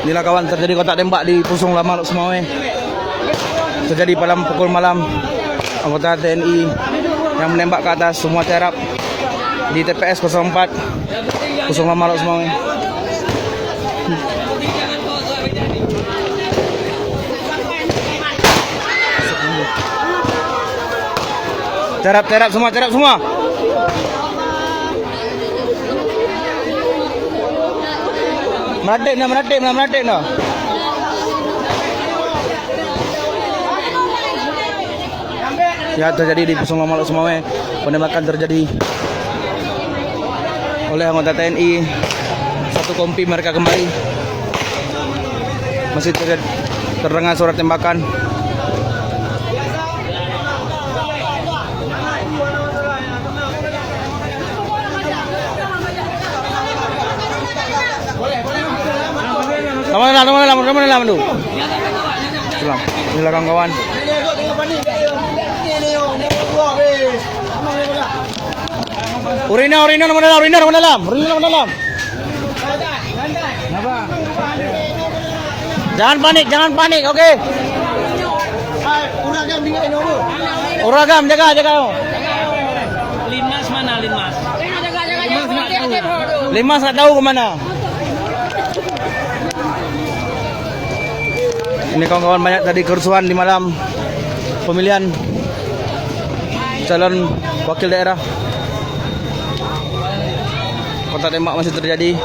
Inilah kawan, terjadi kontak tembak di Pusung Lama Lok Semawe. Terjadi pada pukul malam. Anggota TNI yang menembak ke atas semua terap di TPS 04 Pusung Lama Lok Semawe. Terap semua. Meratip nah. Ya, terjadi di Pusung Lama Lok Semawe. Penembakan terjadi oleh anggota TNI. Satu kompi mereka kembali. Masih terdengar suara tembakan. Lama dalam tu. Selam. Inilah kawan-kawan. Urina nama dalam. Jangan panik, okey. Uragam jaga. Limas mana? Limas tak tahu ke mana. Ini kawan-kawan, banyak tadi kerusuhan di malam pemilihan calon wakil daerah. Kontak tembak masih terjadi.